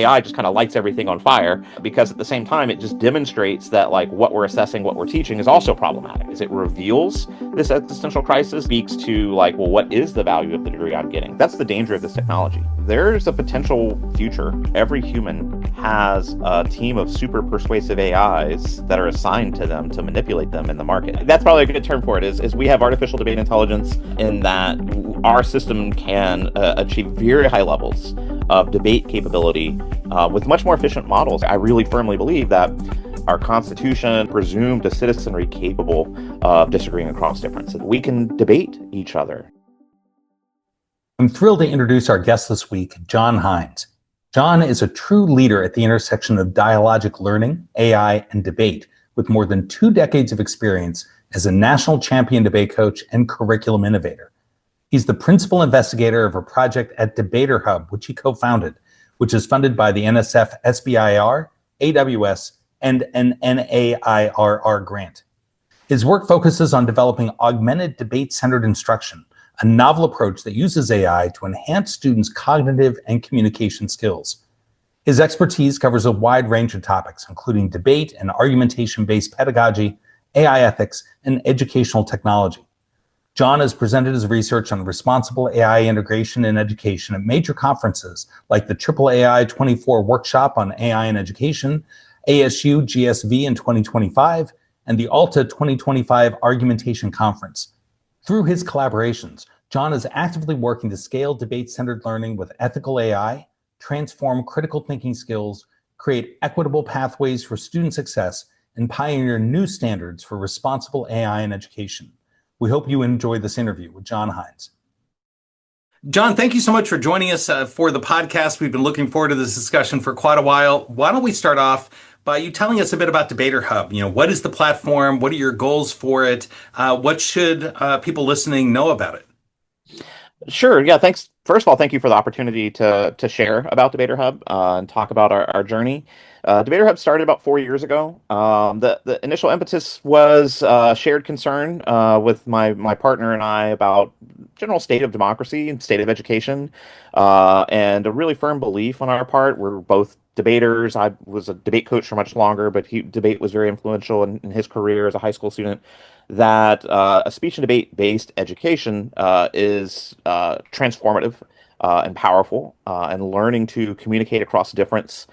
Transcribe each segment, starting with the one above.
AI just kind of lights everything on fire, because at the same time, it just demonstrates that like what we're assessing, what we're teaching is also problematic. As it reveals this existential crisis, speaks to like, well, what is the value of the degree I'm getting? That's the danger of this technology. There's a potential future. Every human has a team of super persuasive AIs that are assigned to them to manipulate them in the market. That's probably a good term for it, is we have artificial debate intelligence in that our system can achieve very high levels of debate capability with much more efficient models. I really firmly believe that our Constitution presumed a citizenry capable of disagreeing across difference. We can debate each other. I'm thrilled to introduce our guest this week, John Hines. John is a true leader at the intersection of dialogic learning, AI, and debate, with more than 2 decades of experience as a national champion debate coach and curriculum innovator. He's the principal investigator of a project at DebaterHub, which he co-founded, which is funded by the NSF SBIR, AWS, and an NAIRR grant. His work focuses on developing augmented debate-centered instruction, a novel approach that uses AI to enhance students' cognitive and communication skills. His expertise covers a wide range of topics, including debate and argumentation-based pedagogy, AI ethics, and educational technology. John has presented his research on responsible AI integration in education at major conferences like the AAAI 24 Workshop on AI in Education, ASU GSV in 2025, and the ALTA 2025 Argumentation Conference. Through his collaborations, John is actively working to scale debate-centered learning with ethical AI, transform critical thinking skills, create equitable pathways for student success, and pioneer new standards for responsible AI in education. We hope you enjoy this interview with John Hines. John, thank you so much for joining us for the podcast. We've been looking forward to this discussion for quite a while. Why don't we start off by you telling us a bit about DebaterHub? What is the platform? What are your goals for it? What should people listening know about it? Sure. Yeah. Thanks. First of all, thank you for the opportunity to share about DebaterHub and talk about our journey. DebaterHub started about 4 years ago. The initial impetus was shared concern with my partner and I about general state of democracy and state of education, and a really firm belief on our part. We're both debaters. I was a debate coach for much longer, but debate was very influential in his career as a high school student. That a speech and debate based education is transformative and powerful, and learning to communicate across difference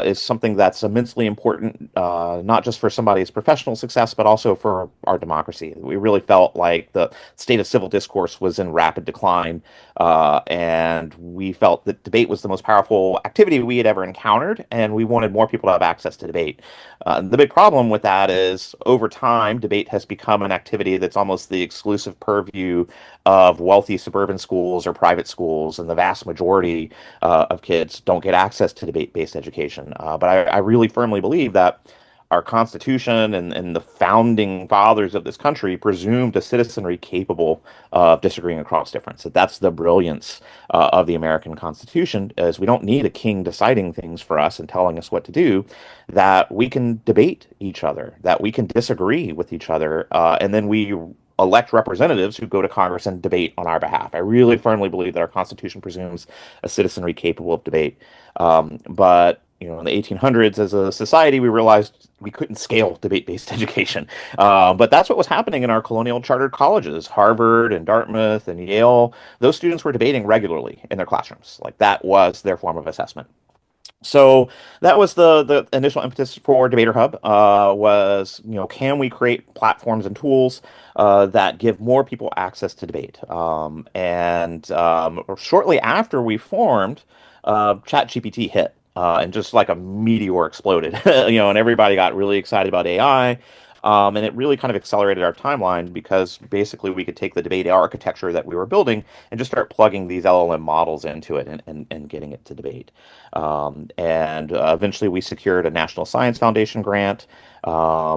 is something that's immensely important, not just for somebody's professional success, but also for our democracy. We really felt like the state of civil discourse was in rapid decline, and we felt that debate was the most powerful activity we had ever encountered, and we wanted more people to have access to debate. The big problem with that is, over time, debate has become an activity that's almost the exclusive purview of wealthy suburban schools or private schools, and the vast majority of kids don't get access to debate-based education. But I really firmly believe that our Constitution and the founding fathers of this country presumed a citizenry capable of disagreeing across difference. That's the brilliance of the American Constitution, is we don't need a king deciding things for us and telling us what to do, that we can debate each other, that we can disagree with each other, and then we elect representatives who go to Congress and debate on our behalf. I really firmly believe that our Constitution presumes a citizenry capable of debate. But in the 1800s, as a society, we realized we couldn't scale debate-based education. But that's what was happening in our colonial chartered colleges, Harvard and Dartmouth and Yale. Those students were debating regularly in their classrooms. Like, that was their form of assessment. So that was the initial impetus for DebaterHub, was, can we create platforms and tools that give more people access to debate? And shortly after we formed, ChatGPT hit, and just like a meteor exploded, and everybody got really excited about AI. And it really kind of accelerated our timeline, because basically we could take the debate architecture that we were building and just start plugging these LLM models into it and getting it to debate. And eventually we secured a National Science Foundation grant,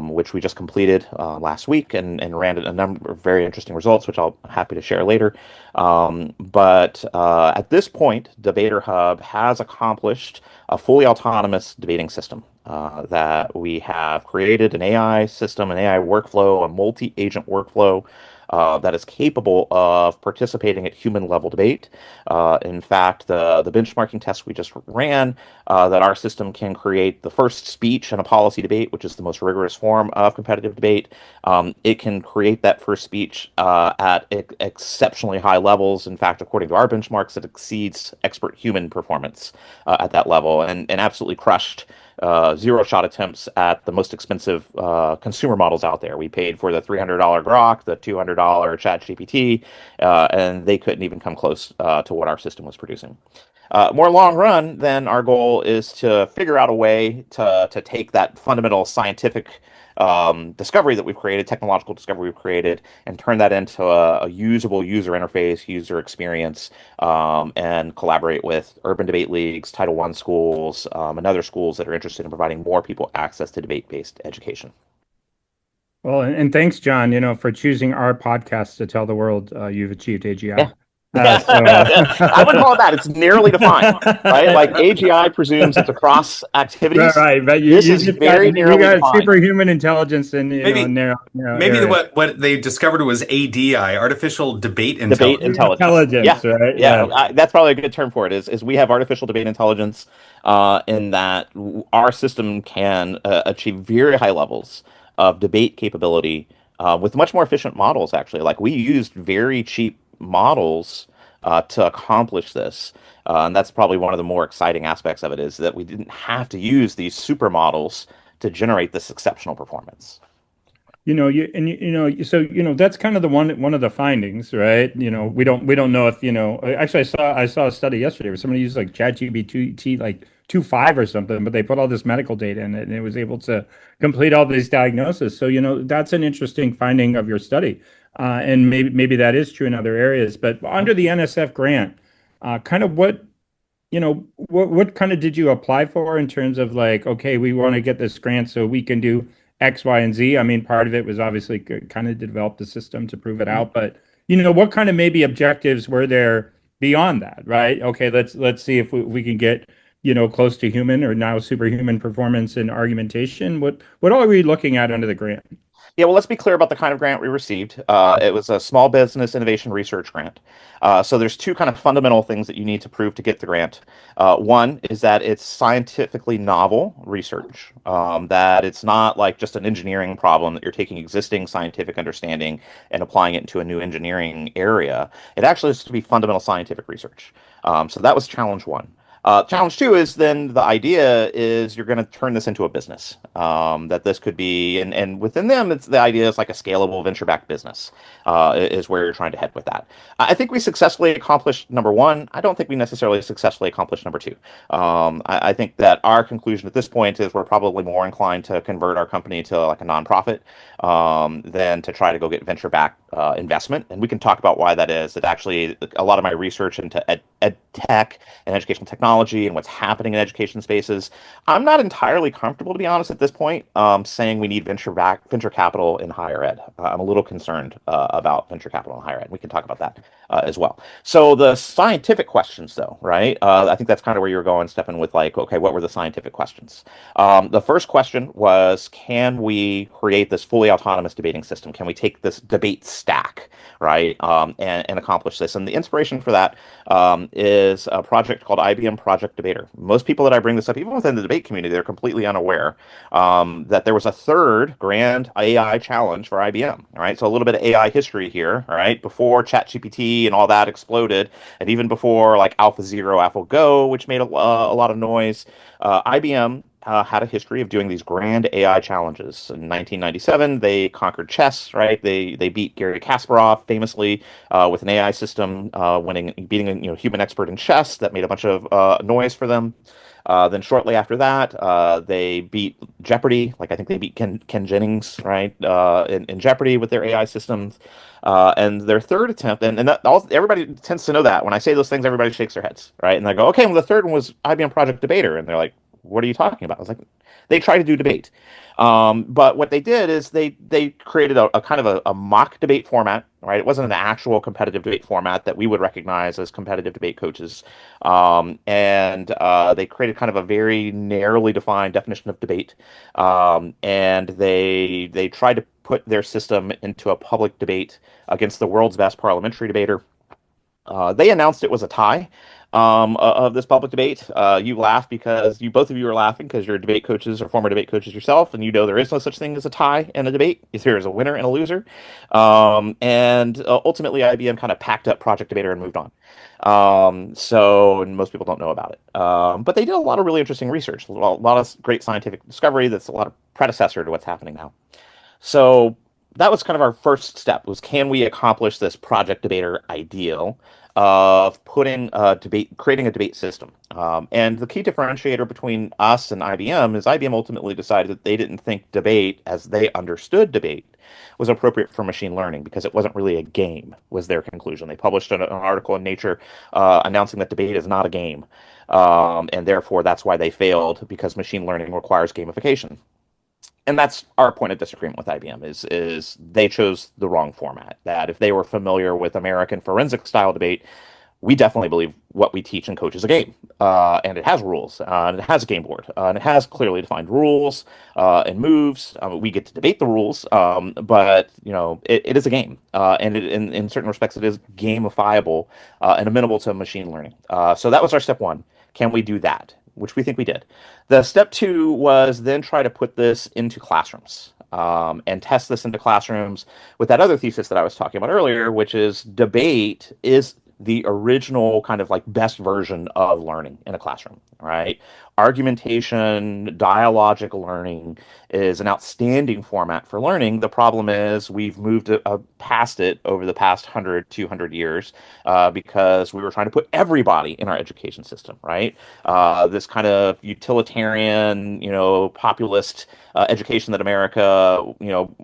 which we just completed last week, and ran a number of very interesting results, which I'm happy to share later. But at this point, DebaterHub has accomplished a fully autonomous debating system. That we have created an AI system, an AI workflow, a multi-agent workflow that is capable of participating at human level debate. In fact, the benchmarking test we just ran, that our system can create the first speech in a policy debate, which is the most rigorous form of competitive debate. It can create that first speech at exceptionally high levels. In fact, according to our benchmarks, it exceeds expert human performance at that level, and absolutely crushed zero shot attempts at the most expensive consumer models out there. We paid for the $300 Grok, the $200 ChatGPT, and they couldn't even come close to what our system was producing. More long run, then our goal is to figure out a way to take that fundamental scientific discovery that we've created, technological discovery we've created, and turn that into a usable user interface, user experience, and collaborate with urban debate leagues, Title I schools, and other schools that are interested in providing more people access to debate-based education. Well, and thanks, John, for choosing our podcast to tell the world you've achieved Yeah. AGI. Yeah, I wouldn't call it that. It's nearly defined, right? Like AGI presumes it's across Right, activities. right. But This you is just got very you narrowly got defined. superhuman intelligence in Maybe narrow maybe area. what they discovered was ADI, artificial debate Debate intelligence. intelligence. Yeah, Intelligence, right? yeah, Yeah. that's probably a good term for it. Is we have artificial debate intelligence, in that our system can achieve very high levels of debate capability with much more efficient models. Actually, like we used very cheap models to accomplish this, and that's probably one of the more exciting aspects of it is that we didn't have to use these super models to generate this exceptional performance. So that's kind of the one of the findings, right? We don't know if actually I saw a study yesterday where somebody used like ChatGPT like 2.5 or something, but they put all this medical data in it and it was able to complete all these diagnoses. So that's an interesting finding of your study, and maybe that is true in other areas. But under the NSF grant, kind of what kind of did you apply for in terms of like, okay, we want to get this grant so we can do X, Y, and Z? I mean, part of it was obviously kind of develop the system to prove it out, but what kind of maybe objectives were there beyond that, right? Okay, let's see if we can get close to human or now superhuman performance in argumentation. What are we looking at under the grant? Yeah, well, let's be clear about the kind of grant we received. It was a small business innovation research grant. So there's two kind of fundamental things that you need to prove to get the grant. One is that it's scientifically novel research, that it's not like just an engineering problem that you're taking existing scientific understanding and applying it into a new engineering area. It actually has to be fundamental scientific research. So that was challenge one. Challenge two is then the idea is you're going to turn this into a business. That this could be, and within them, it's the idea is like a scalable venture-backed business, is where you're trying to head with that. I think we successfully accomplished number one. I don't think we necessarily successfully accomplished number two. I think that our conclusion at this point is we're probably more inclined to convert our company to like a nonprofit, than to try to go get venture-backed investment. And we can talk about why that is. That actually, a lot of my research into ed tech and educational technology and what's happening in education spaces, I'm not entirely comfortable, to be honest, at this point, saying we need venture capital in higher ed. I'm a little concerned about venture capital in higher ed. We can talk about that as well. So the scientific questions, though, right? I think that's kind of where you were going, Stefan, with like, okay, what were the scientific questions? The first question was, can we create this fully autonomous debating system? Can we take this debate stack, right, and accomplish this? And the inspiration for that is a project called IBM Project Debater. Most people that I bring this up, even within the debate community, they're completely unaware that there was a third grand AI challenge for IBM. All right, so a little bit of AI history here. All right, before ChatGPT and all that exploded, and even before like AlphaZero, AlphaGo, which made a lot of noise, IBM had a history of doing these grand AI challenges. In 1997, they conquered chess, right? They beat Garry Kasparov famously with an AI system, beating a human expert in chess. That made a bunch of noise for them. Then shortly after that, they beat Jeopardy. Like I think they beat Ken Jennings, right, in Jeopardy with their AI systems. And their third attempt, and everybody tends to know that when I say those things, everybody shakes their heads, right? And they go, okay, well, the third one was IBM Project Debater, and they're like, what are you talking about? I was like, they try to do debate. But what they did is they created a kind of a mock debate format, right? It wasn't an actual competitive debate format that we would recognize as competitive debate coaches. And they created kind of a very narrowly defined definition of debate. And they tried to put their system into a public debate against the world's best parliamentary debater. They announced it was a tie of this public debate. You laugh because you both of you are laughing because you're debate coaches or former debate coaches yourself, and you know there is no such thing as a tie in a debate. There is a winner and a loser. And ultimately, IBM kind of packed up Project Debater and moved on. And most people don't know about it. But they did a lot of really interesting research, a lot of great scientific discovery that's a lot of predecessor to what's happening now. So that was kind of our first step was can we accomplish this project debater ideal of putting a debate, creating a debate system. And the key differentiator between us and IBM is IBM ultimately decided that they didn't think debate as they understood debate was appropriate for machine learning because it wasn't really a game was their conclusion. They published an article in Nature announcing that debate is not a game. And therefore that's why they failed because machine learning requires gamification. And that's our point of disagreement with IBM is they chose the wrong format. That if they were familiar with American forensic style debate, we definitely believe what we teach and coach is a game, and it has rules, and it has a game board, and it has clearly defined rules and moves. We get to debate the rules, but it is a game, and in certain respects, it is gamifiable and amenable to machine learning. So that was our step one. Can we do that? Which we think we did. The step two was then try to put this into classrooms and test this into classrooms with that other thesis that I was talking about earlier, which is debate is the original kind of like best version of learning in a classroom, right? Argumentation, dialogic learning is an outstanding format for learning. The problem is we've moved past it over the past 100, 200 years because we were trying to put everybody in our education system, right? This kind of utilitarian, populist education that America,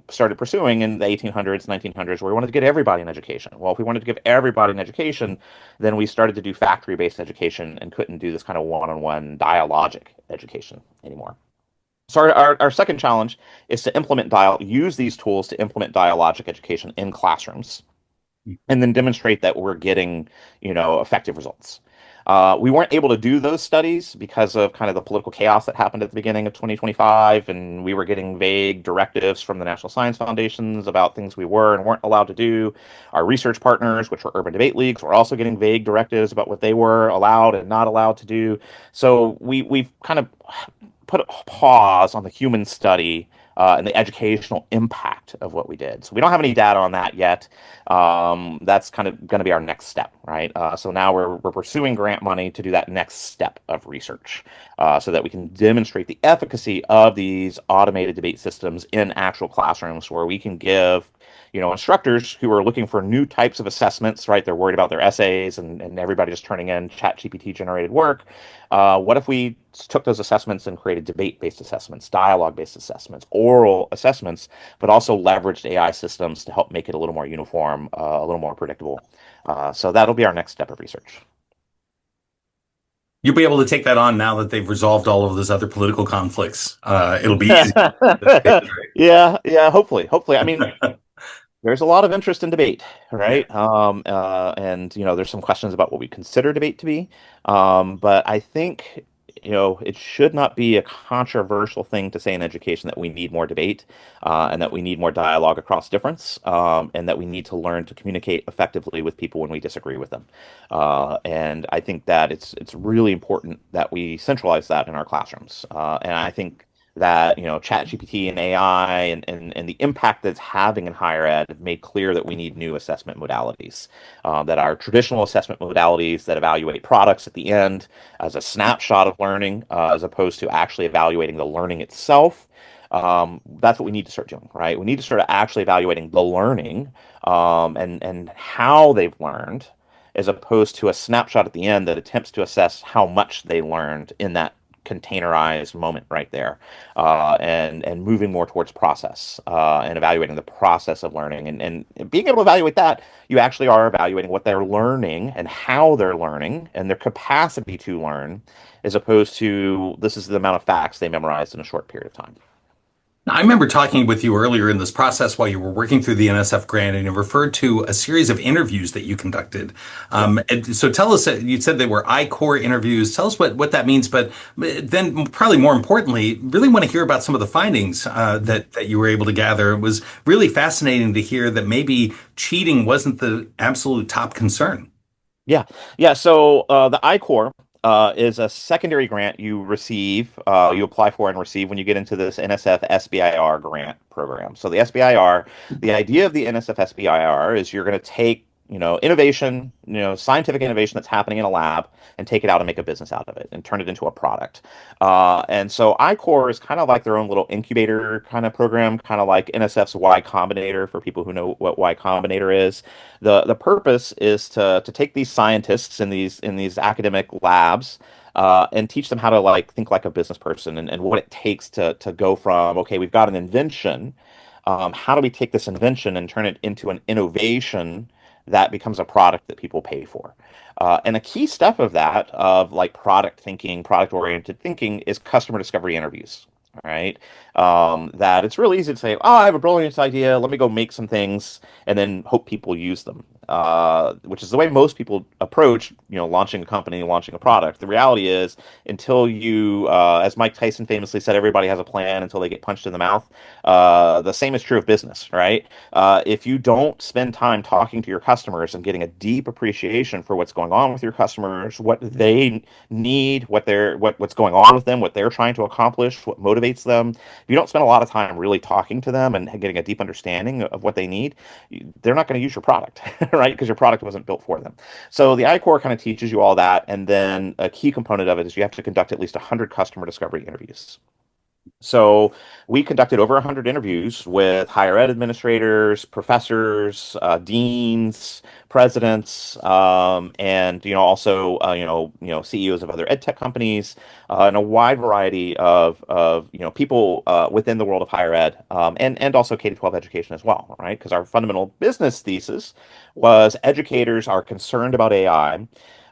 started pursuing in the 1800s, 1900s, where we wanted to get everybody an education. Well, if we wanted to give everybody an education, then we started to do factory-based education and couldn't do this kind of one-on-one dialogic education anymore. So our second challenge is to use these tools to implement dialogic education in classrooms and then demonstrate that we're getting, effective results. We weren't able to do those studies because of kind of the political chaos that happened at the beginning of 2025, and we were getting vague directives from the National Science Foundations about things we were and weren't allowed to do. Our research partners, which were urban debate leagues, were also getting vague directives about what they were allowed and not allowed to do. So we've kind of put a pause on the human study and the educational impact of what we did. So we don't have any data on that yet. That's kind of going to be our next step, right? So now we're pursuing grant money to do that next step of research so that we can demonstrate the efficacy of these automated debate systems in actual classrooms where we can give instructors who are looking for new types of assessments, right? They're worried about their essays and everybody just turning in ChatGPT generated work. What if we took those assessments and created debate-based assessments, dialogue-based assessments, oral assessments, but also leveraged AI systems to help make it a little more uniform, a little more predictable. So that'll be our next step of research. You'll be able to take that on now that they've resolved all of those other political conflicts. It'll be easy. Yeah, hopefully. I mean, there's a lot of interest in debate, right? And there's some questions about what we consider debate to be. But I think, it should not be a controversial thing to say in education that we need more debate, and that we need more dialogue across difference, and that we need to learn to communicate effectively with people when we disagree with them. And I think that it's really important that we centralize that in our classrooms. And I think that ChatGPT and AI and the impact that's having in higher ed have made clear that we need new assessment modalities. That our traditional assessment modalities that evaluate products at the end as a snapshot of learning, as opposed to actually evaluating the learning itself. That's what we need to start doing, right? We need to start actually evaluating the learning and how they've learned, as opposed to a snapshot at the end that attempts to assess how much they learned in that containerized moment right there, and moving more towards process, and evaluating the process of learning, and being able to evaluate that, you actually are evaluating what they're learning and how they're learning and their capacity to learn, as opposed to this is the amount of facts they memorized in a short period of time. I remember talking with you earlier in this process while you were working through the NSF grant, and you referred to a series of interviews that you conducted. Yeah. And so tell us, you said they were I-core interviews. Tell us what that means, but then probably more importantly, really want to hear about some of the findings that you were able to gather. It was really fascinating to hear that maybe cheating wasn't the absolute top concern. Yeah, yeah. So the I-Core is a secondary grant you receive, you apply for and receive when you get into this NSF SBIR grant program. So the SBIR, the idea of the NSF SBIR is you're going to take, innovation, scientific innovation that's happening in a lab and take it out and make a business out of it and turn it into a product. And so I-Core is kind of like their own little incubator kind of program, kind of like NSF's Y Combinator for people who know what Y Combinator is. The purpose is to take these scientists in these academic labs, and teach them how to think like a business person, and what it takes to go from, okay, we've got an invention. How do we take this invention and turn it into an innovation that becomes a product that people pay for? And a key step of that, of like product thinking, product oriented thinking, is customer discovery interviews. Right? That it's really easy to say, oh, I have a brilliant idea. Let me go make some things and then hope people use them. Which is the way most people approach, launching a company, launching a product. The reality is, until you, as Mike Tyson famously said, everybody has a plan until they get punched in the mouth. The same is true of business, right? If you don't spend time talking to your customers and getting a deep appreciation for what's going on with your customers, what they need, what's going on with them, what they're trying to accomplish, what motivates them, if you don't spend a lot of time really talking to them and getting a deep understanding of what they need, they're not going to use your product, right? Because your product wasn't built for them. So the I-Core kind of teaches you all that. And then a key component of it is you have to conduct at least 100 customer discovery interviews. So we conducted over 100 interviews with higher ed administrators, professors, deans, presidents, and also CEOs of other ed tech companies, and a wide variety of people within the world of higher ed, and also K-12 education as well, right? Because our fundamental business thesis was educators are concerned about AI.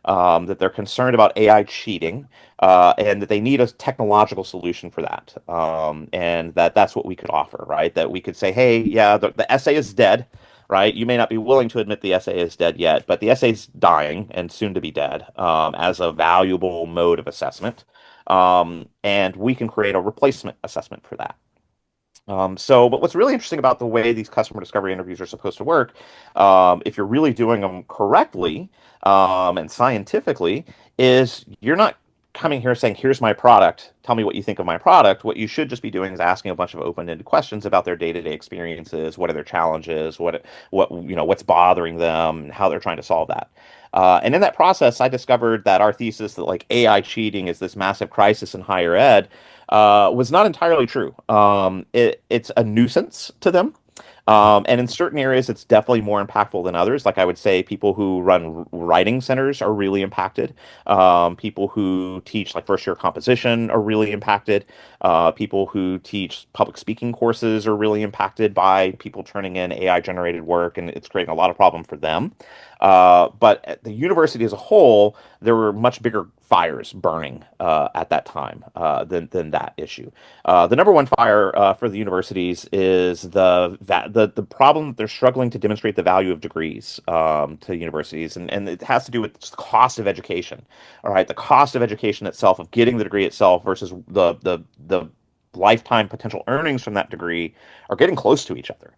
That they're concerned about AI cheating, and that they need a technological solution for that, and that's what we could offer, right? That we could say, hey, yeah, the essay is dead, right? You may not be willing to admit the essay is dead yet, but the essay is dying and soon to be dead, as a valuable mode of assessment, and we can create a replacement assessment for that. But what's really interesting about the way these customer discovery interviews are supposed to work, if you're really doing them correctly, and scientifically, is you're not coming here saying, "Here's my product. Tell me what you think of my product." What you should just be doing is asking a bunch of open-ended questions about their day-to-day experiences, what are their challenges, what's bothering them, and how they're trying to solve that. And in that process, I discovered that our thesis that like AI cheating is this massive crisis in higher ed was not entirely true. It's a nuisance to them. And in certain areas, it's definitely more impactful than others. Like I would say, people who run writing centers are really impacted. People who teach like first year composition are really impacted. People who teach public speaking courses are really impacted by people turning in AI generated work, and it's creating a lot of problem for them. But at the university as a whole, there were much bigger fires burning at that time than that issue. The number one fire for the universities is the problem that they're struggling to demonstrate the value of degrees to universities, and it has to do with the cost of education. All right, the cost of education itself, of getting the degree itself, versus the lifetime potential earnings from that degree are getting close to each other.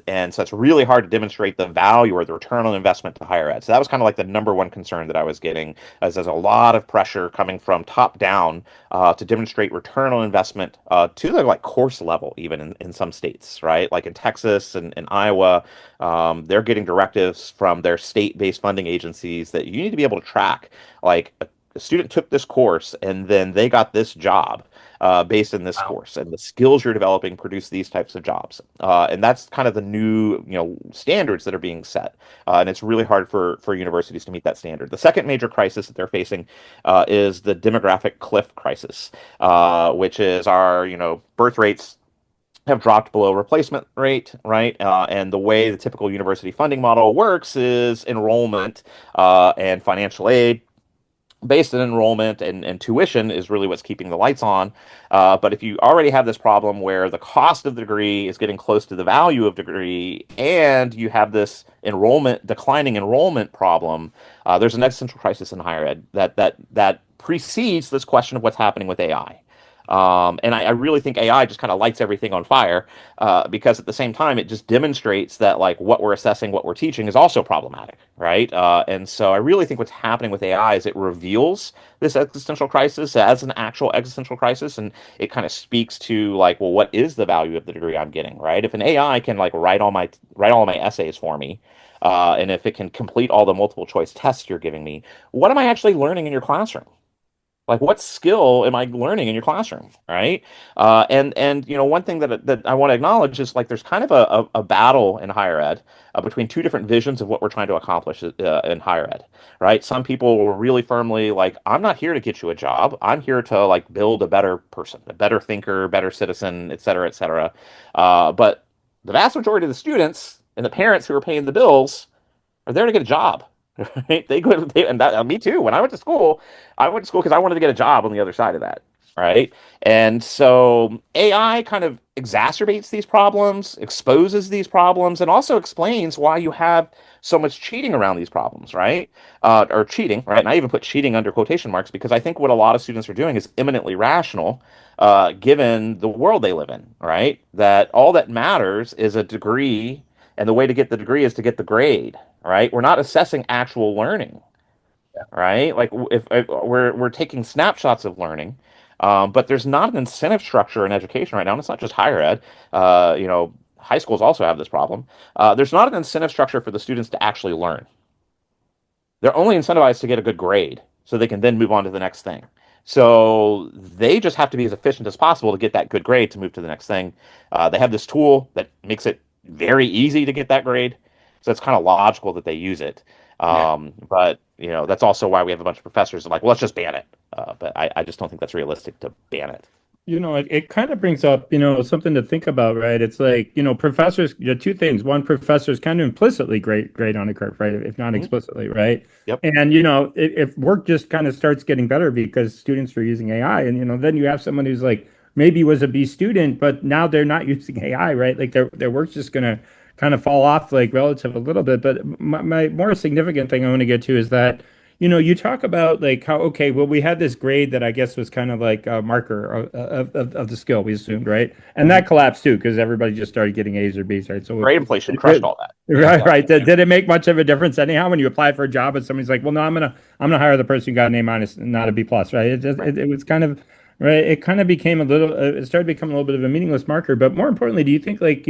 And so it's really hard to demonstrate the value or the return on investment to higher ed. So that was kind of like the number one concern that I was getting, as there's a lot of pressure coming from top down to demonstrate return on investment to the like course level, even in some states, right? Like in Texas and Iowa, they're getting directives from their state-based funding agencies that you need to be able to track like a student took this course and then they got this job based in this Wow. course, and the skills you're developing produce these types of jobs. And that's kind of the new, standards that are being set. And it's really hard for universities to meet that standard. The second major crisis that they're facing is the demographic cliff crisis, which is our, birth rates have dropped below replacement rate, right? And the way the typical university funding model works is enrollment and financial aid based on enrollment and tuition is really what's keeping the lights on. But if you already have this problem where the cost of the degree is getting close to the value of the degree, and you have this declining enrollment problem, there's an existential crisis in higher ed that precedes this question of what's happening with AI. And I really think AI just kind of lights everything on fire because at the same time, it just demonstrates that like what we're assessing, what we're teaching is also problematic, right? And so I really think what's happening with AI is it reveals this existential crisis as an actual existential crisis, and it kind of speaks to like, well, what is the value of the degree I'm getting, right? If an AI can like write all my essays for me, and if it can complete all the multiple choice tests you're giving me, what am I actually learning in your classroom? Like, what skill am I learning in your classroom, right? And one thing that I want to acknowledge is like there's kind of a battle in higher ed between two different visions of what we're trying to accomplish in higher ed, right? Some people were really firmly like, I'm not here to get you a job. I'm here to like build a better person, a better thinker, better citizen, et cetera, et cetera. But the vast majority of the students and the parents who are paying the bills are there to get a job. Right? And that, me too. When I went to school because I wanted to get a job on the other side of that. Right. And so AI kind of exacerbates these problems, exposes these problems, and also explains why you have so much cheating around these problems, right? Or cheating, right? And I even put cheating under quotation marks because I think what a lot of students are doing is eminently rational, given the world they live in, right? That all that matters is a degree, and the way to get the degree is to get the grade, right? We're not assessing actual learning, right? Like if we're taking snapshots of learning, but there's not an incentive structure in education right now, and it's not just higher ed. High schools also have this problem. There's not an incentive structure for the students to actually learn. They're only incentivized to get a good grade so they can then move on to the next thing. So they just have to be as efficient as possible to get that good grade to move to the next thing. They have this tool that makes it very easy to get that grade. So it's kind of logical that they use it. Yeah. But that's also why we have a bunch of professors that are like, well, let's just ban it. But I just don't think that's realistic to ban it. It kind of brings up, something to think about, right? It's like, professors, two things. One, professors kind of implicitly grade on a curve, right? If not explicitly, right? Yep. And, if work just kind of starts getting better because students are using AI, and, then you have someone who's like, maybe was a B student, but now they're not using AI, right? Like their work's just going to kind of fall off like relative a little bit. But my more significant thing I want to get to is that, you talk about like how, okay, well, we had this grade that I guess was kind of like a marker of the skill we assumed, right? And that collapsed too, because everybody just started getting A's or B's, right? So Grade inflation crushed all that. Right, right. Did it make much of a difference anyhow when you apply for a job and somebody's like, well, no, I'm gonna hire the person who got an A minus, not a B plus, right? It was kind of right. It kind of became a little. It started becoming a little bit of a meaningless marker. But more importantly, do you think like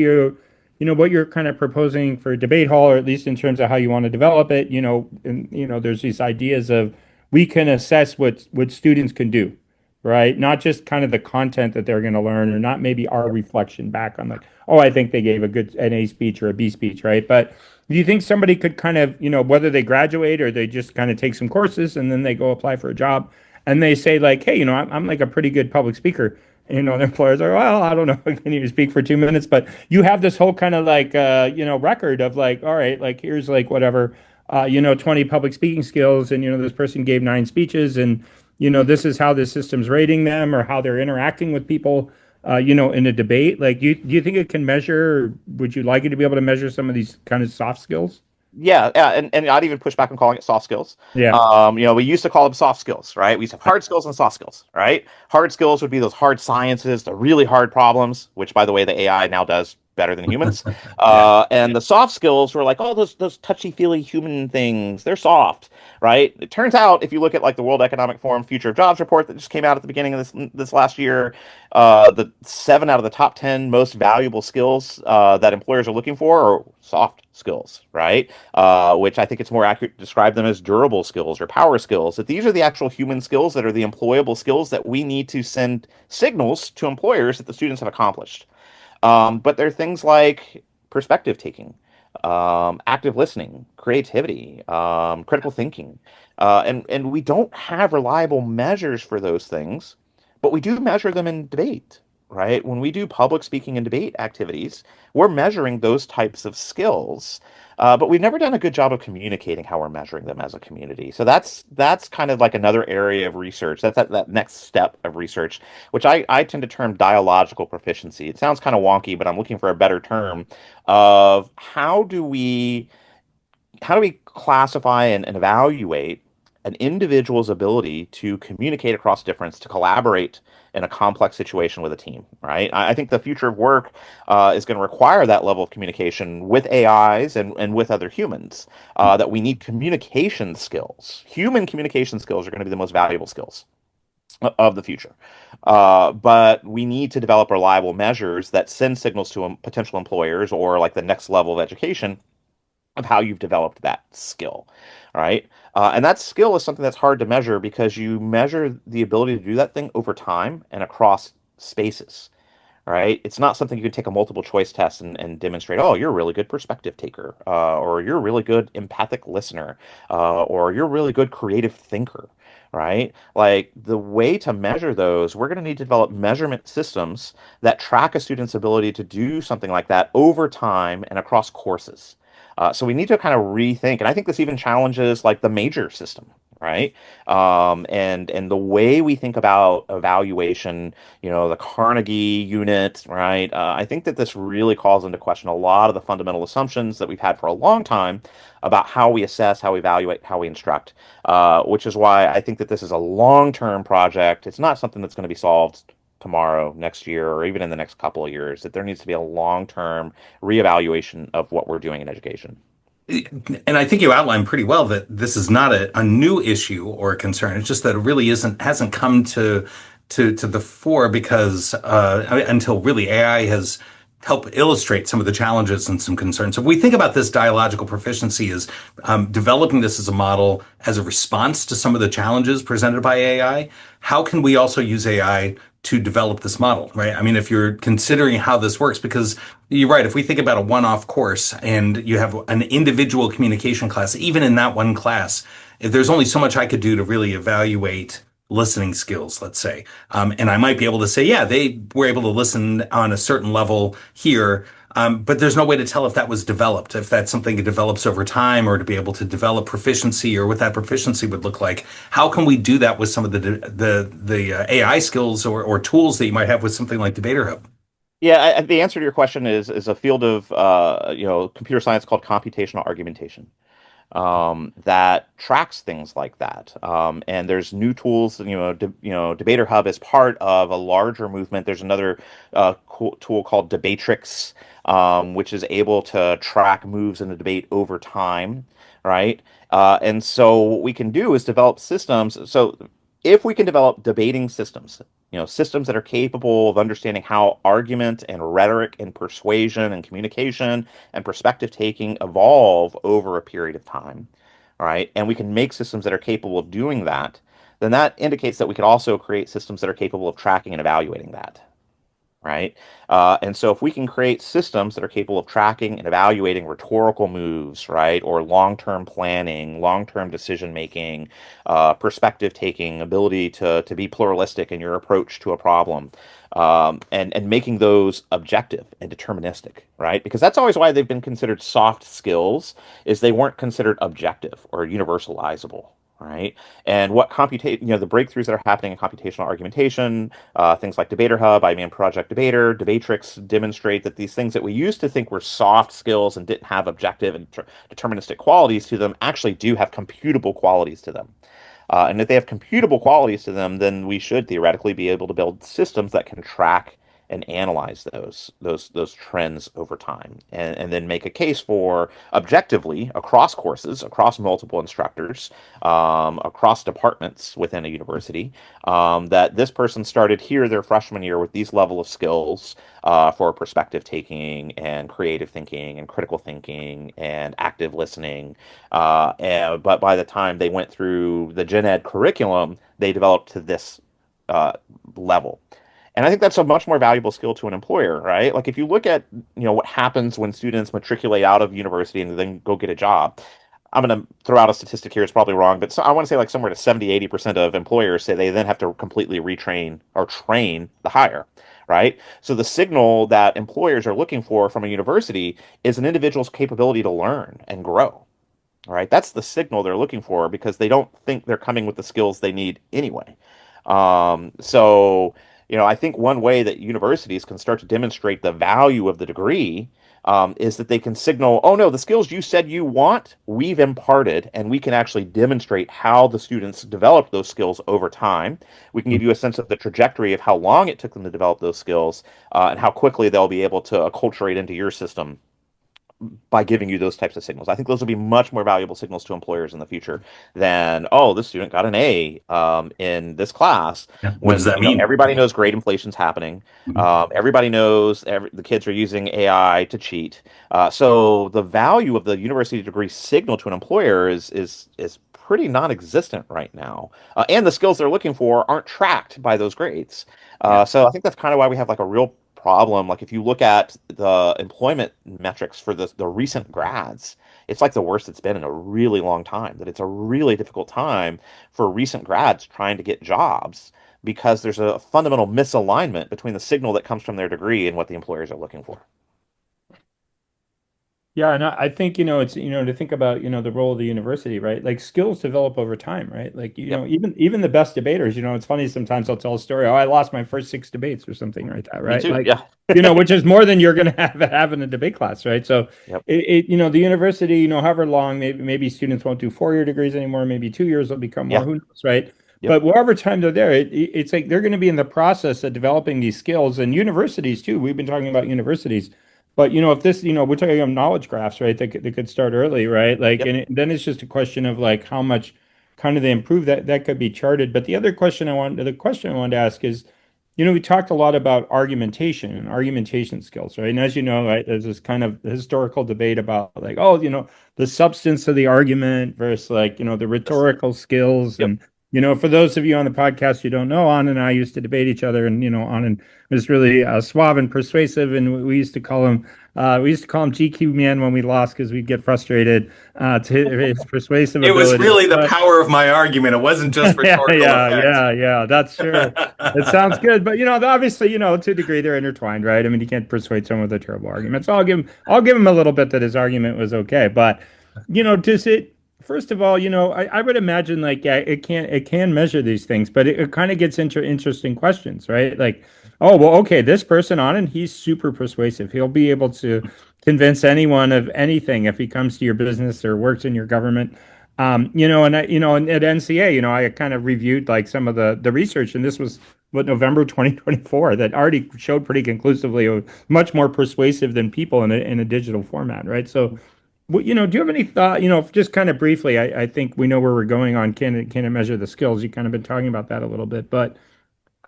what you're kind of proposing for debate hall, or at least in terms of how you want to develop it, and there's these ideas of we can assess what students can do, right? Not just kind of the content that they're going to learn, or not maybe our reflection back on like, oh, I think they gave a good an A speech or a B speech, right? But do you think somebody could kind of, whether they graduate or they just kind of take some courses and then they go apply for a job and they say like, hey, I'm like a pretty good public speaker. The employers are, well, I don't know, can you speak for 2 minutes? But you have this whole kind of like, record of like, all right, like here's like whatever, 20 public speaking skills. And, this person gave 9 speeches and, this is how the system's rating them or how they're interacting with people, in a debate. Like, do you think it can measure, or would you like it to be able to measure some of these kind of soft skills? Yeah, and I'd even push back on calling it soft skills. Yeah. We used to call them soft skills, right? We used to have hard skills and soft skills, right? Hard skills would be those hard sciences, the really hard problems, which by the way, the AI now does better than humans. Yeah. And the soft skills were like, oh, those touchy-feely human things, they're soft, right? It turns out, if you look at like the World Economic Forum Future of Jobs report that just came out at the beginning of this last year, the 7 out of the top 10 most valuable skills that employers are looking for are soft skills, right? Which I think it's more accurate to describe them as durable skills or power skills. That these are the actual human skills that are the employable skills that we need to send signals to employers that the students have accomplished. But there are things like perspective taking, active listening, creativity, critical thinking, and we don't have reliable measures for those things, but we do measure them in debate, right? When we do public speaking and debate activities, we're measuring those types of skills. But we've never done a good job of communicating how we're measuring them as a community. So that's kind of like another area of research. That's that next step of research, which I tend to term dialogical proficiency. It sounds kind of wonky, but I'm looking for a better term of how do we classify and evaluate an individual's ability to communicate across difference, to collaborate in a complex situation with a team, right? I think the future of work is going to require that level of communication with AIs and with other humans, that we need communication skills. Human communication skills are going to be the most valuable skills of the future. But we need to develop reliable measures that send signals to potential employers or like the next level of education of how you've developed that skill, right? And that skill is something that's hard to measure because you measure the ability to do that thing over time and across spaces, right? It's not something you can take a multiple choice test and demonstrate, oh, you're a really good perspective taker, or you're a really good empathic listener, or you're a really good creative thinker, right? Like the way to measure those, we're going to need to develop measurement systems that track a student's ability to do something like that over time and across courses. So we need to kind of rethink, and I think this even challenges like the major system, right? And the way we think about evaluation, the Carnegie unit, right? I think that this really calls into question a lot of the fundamental assumptions that we've had for a long time about how we assess, how we evaluate, how we instruct, which is why I think that this is a long-term project. It's not something that's going to be solved tomorrow, next year, or even in the next couple of years, that there needs to be a long-term reevaluation of what we're doing in education. And I think you outlined pretty well that this is not a new issue or a concern. It's just that it really hasn't come to the fore because until really AI has helped illustrate some of the challenges and some concerns. So if we think about this dialogical proficiency as developing this as a model as a response to some of the challenges presented by AI, how can we also use AI to develop this model, right? I mean, if you're considering how this works, because you're right, if we think about a one-off course and you have an individual communication class, even in that one class, if there's only so much I could do to really evaluate listening skills, let's say. And I might be able to say, yeah, they were able to listen on a certain level here. But there's no way to tell if that was developed, if that's something that develops over time, or to be able to develop proficiency, or what that proficiency would look like. How can we do that with some of the AI skills or tools that you might have with something like DebaterHub? Yeah, the answer to your question is a field of computer science called computational argumentation, that tracks things like that. And there's new tools. DebaterHub is part of a larger movement. There's another cool tool called Debatrix, which is able to track moves in the debate over time, right? And so what we can do is develop systems. So if we can develop debating systems, systems that are capable of understanding how argument and rhetoric and persuasion and communication and perspective taking evolve over a period of time, right? And we can make systems that are capable of doing that, then that indicates that we could also create systems that are capable of tracking and evaluating that, right? And so if we can create systems that are capable of tracking and evaluating rhetorical moves, right, or long-term planning, long-term decision making, perspective taking, ability to be pluralistic in your approach to a problem, and making those objective and deterministic, right? Because that's always why they've been considered soft skills, is they weren't considered objective or universalizable. Right. And what the breakthroughs that are happening in computational argumentation, things like DebaterHub, IBM Project Debater, Debatrix demonstrate that these things that we used to think were soft skills and didn't have objective and deterministic qualities to them actually do have computable qualities to them. And if they have computable qualities to them, then we should theoretically be able to build systems that can track and analyze those trends over time, and then make a case for objectively across courses, across multiple instructors, across departments within a university, that this person started here their freshman year with these level of skills for perspective taking and creative thinking and critical thinking and active listening. But by the time they went through the gen ed curriculum, they developed to this uh, level. And I think that's a much more valuable skill to an employer, right? Like if you look at, what happens when students matriculate out of university and then go get a job. I'm going to throw out a statistic here. It's probably wrong, but I want to say like somewhere to 70-80% of employers say they then have to completely retrain or train the hire, right? So the signal that employers are looking for from a university is an individual's capability to learn and grow. All right, that's the signal they're looking for because they don't think they're coming with the skills they need anyway. So, I think one way that universities can start to demonstrate the value of the degree is that they can signal, oh no, the skills you said you want, we've imparted, and we can actually demonstrate how the students developed those skills over time. We can give you a sense of the trajectory of how long it took them to develop those skills and how quickly they'll be able to acculturate into your system by giving you those types of signals. I think those will be much more valuable signals to employers in the future than, oh, this student got an A in this class. Yeah. What does When that mean? everybody knows grade inflation's happening. Mhm. Everybody knows the kids are using AI to cheat. So the value of the university degree signal to an employer is pretty non-existent right now, and the skills they're looking for aren't tracked by those grades. Yeah. So I think that's kind of why we have like a real problem. Like if you look at the employment metrics for the recent grads, it's like the worst it's been in a really long time. That it's a really difficult time for recent grads trying to get jobs because there's a fundamental misalignment between the signal that comes from their degree and what the employers are looking for. Yeah, and I think, it's, to think about, the role of the university, right? Like skills develop over time, right? Like, Yep. even the best debaters, it's funny sometimes I'll tell a story, oh, I lost my first six debates or something like that, Me right? too. Like, Yeah. which is more than you're going to have in a debate class, right? So Yep. the university, however long, maybe students won't do 4-year degrees anymore, maybe 2 years will become more, Yeah. who knows, right? Yep. But whatever time they're there, it's like they're going to be in the process of developing these skills, and universities too. We've been talking about universities. But if this, we're talking about knowledge graphs, right? They could start early, right? Like, Yep. then it's just a question of like how much kind of they improve that could be charted. But the question I wanted to ask is, we talked a lot about argumentation and argumentation skills, right? And as you know, right, there's this kind of historical debate about like, oh, the substance of the argument versus like, the Yes. rhetorical skills. Yep. And, for those of you on the podcast you don't know, Anna and I used to debate each other, and Anna was really suave and persuasive, and we used to call him GQ man when we lost because we'd get frustrated to his persuasive It was ability. really the But power of my argument. It wasn't just yeah, rhetorical yeah, effect. yeah, yeah, that's true. It sounds good, but obviously, to a degree, they're intertwined, right? I mean, you can't persuade someone with a terrible argument. So I'll give him a little bit that his argument was okay, but does it? First of all, I would imagine like yeah, it can measure these things, but it kind of gets into interesting questions, right? Like, oh well, okay, this person on and he's super persuasive. He'll be able to convince anyone of anything if he comes to your business or works in your government. And at NCA, I kind of reviewed like some of the research, and this was what November 2024 that already showed pretty conclusively much more persuasive than people in a digital format, right? So, do you have any thought, just kind of briefly, I think we know where we're going on can it measure the skills? You kind of been talking about that a little bit, but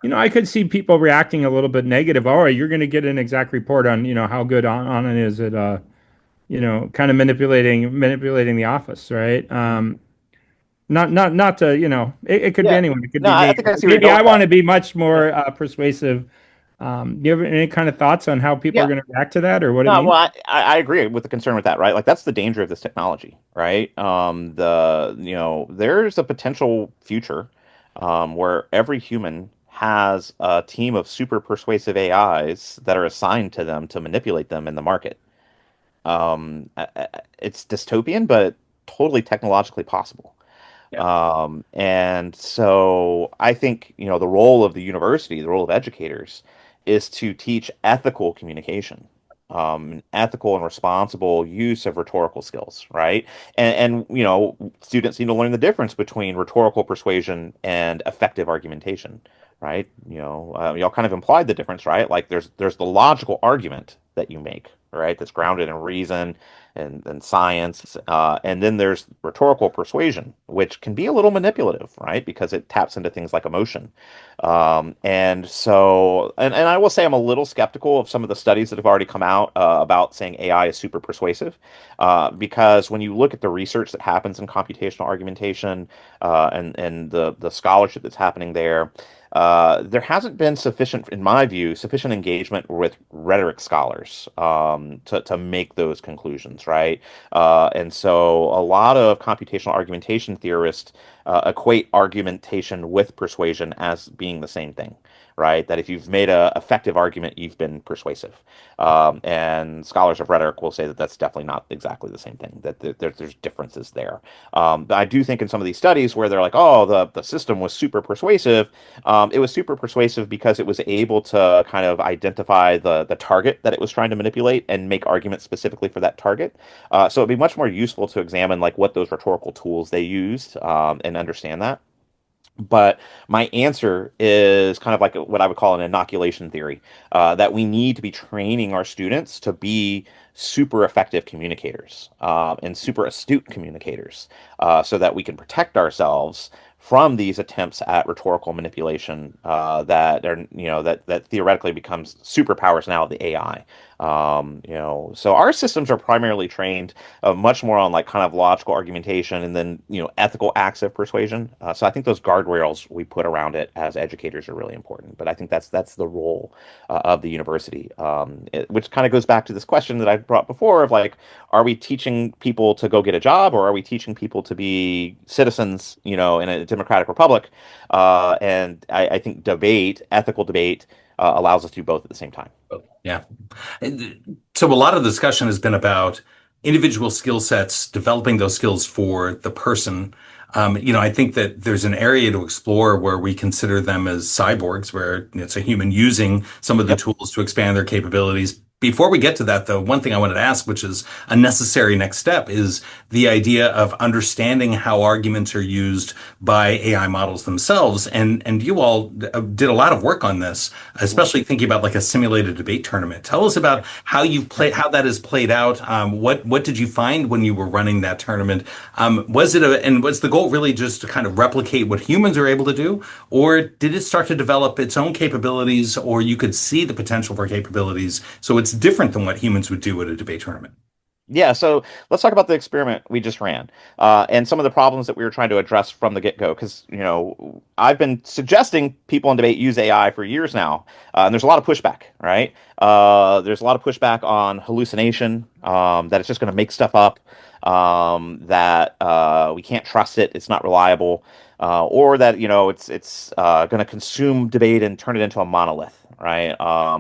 I could see people reacting a little bit negative. All right, you're going to get an exact report on, how good on it is at kind of manipulating the office, right? Not to, it could be Yeah. anyone. It could No, be I me. think I see where you're Maybe going I with want that. to be much more persuasive. Do you have any kind of thoughts on how people are Yeah. going to react to that or what it No, well, means? I agree with the concern with that, right? Like that's the danger of this technology, right? There's a potential future where every human has a team of super persuasive AIs that are assigned to them to manipulate them in the market. It's dystopian, but totally technologically possible. Yeah. And so I think, the role of the university, the role of educators, is to teach ethical communication, ethical and responsible use of rhetorical skills, right? Students need to learn the difference between rhetorical persuasion and effective argumentation, right? Y'all kind of implied the difference, right? Like there's the logical argument that you make, right? That's grounded in reason and science, and then there's rhetorical persuasion, which can be a little manipulative, right? Because it taps into things like emotion. And I will say I'm a little skeptical of some of the studies that have already come out about saying AI is super persuasive, because when you look at the research that happens in computational argumentation, and the scholarship that's happening there, there hasn't been sufficient, in my view, sufficient engagement with rhetoric scholars, to make those conclusions, right? And so a lot of computational argumentation theorists equate argumentation with persuasion as being the same thing, right? That if you've made a effective argument, you've been persuasive. And scholars of rhetoric will say that that's definitely not exactly the same thing, that there's differences there. But I do think in some of these studies where they're like, oh, the system was super persuasive, it was super persuasive because it was able to kind of identify the target that it was trying to manipulate and make arguments specifically for that target. So it'd be much more useful to examine like what those rhetorical tools they used, and understand that. But my answer is kind of like what I would call an inoculation theory, that we need to be training our students to be super effective communicators, and super astute communicators, so that we can protect ourselves from these attempts at rhetorical manipulation, that theoretically becomes superpowers now of the AI. So our systems are primarily trained much more on like kind of logical argumentation and then ethical acts of persuasion. So I think those guardrails we put around it as educators are really important. But I think that's the role of the university, which kind of goes back to this question that I brought before of like, are we teaching people to go get a job, or are we teaching people to be citizens, in a democratic republic? And I think ethical debate, allows us to do both at the same time. Yeah. So a lot of the discussion has been about individual skill sets, developing those skills for the person. I think that there's an area to explore where we consider them as cyborgs, where it's a human using some of the Yep. tools to expand their capabilities. Before we get to that, though, one thing I wanted to ask, which is a necessary next step, is the idea of understanding how arguments are used by AI models themselves. And you all did a lot of work on this, especially thinking about like a simulated debate tournament. Tell us about how that has played out. What did you find when you were running that tournament? Was the goal really just to kind of replicate what humans are able to do, or did it start to develop its own capabilities, or you could see the potential for capabilities? So it's different than what humans would do at a debate tournament. Yeah, so let's talk about the experiment we just ran, and some of the problems that we were trying to address from the get-go. Because I've been suggesting people in debate use AI for years now, and there's a lot of pushback, right? There's a lot of pushback on hallucination, that it's just going to make stuff up, that we can't trust it, it's not reliable, or that it's going to consume debate and turn it into a monolith, right?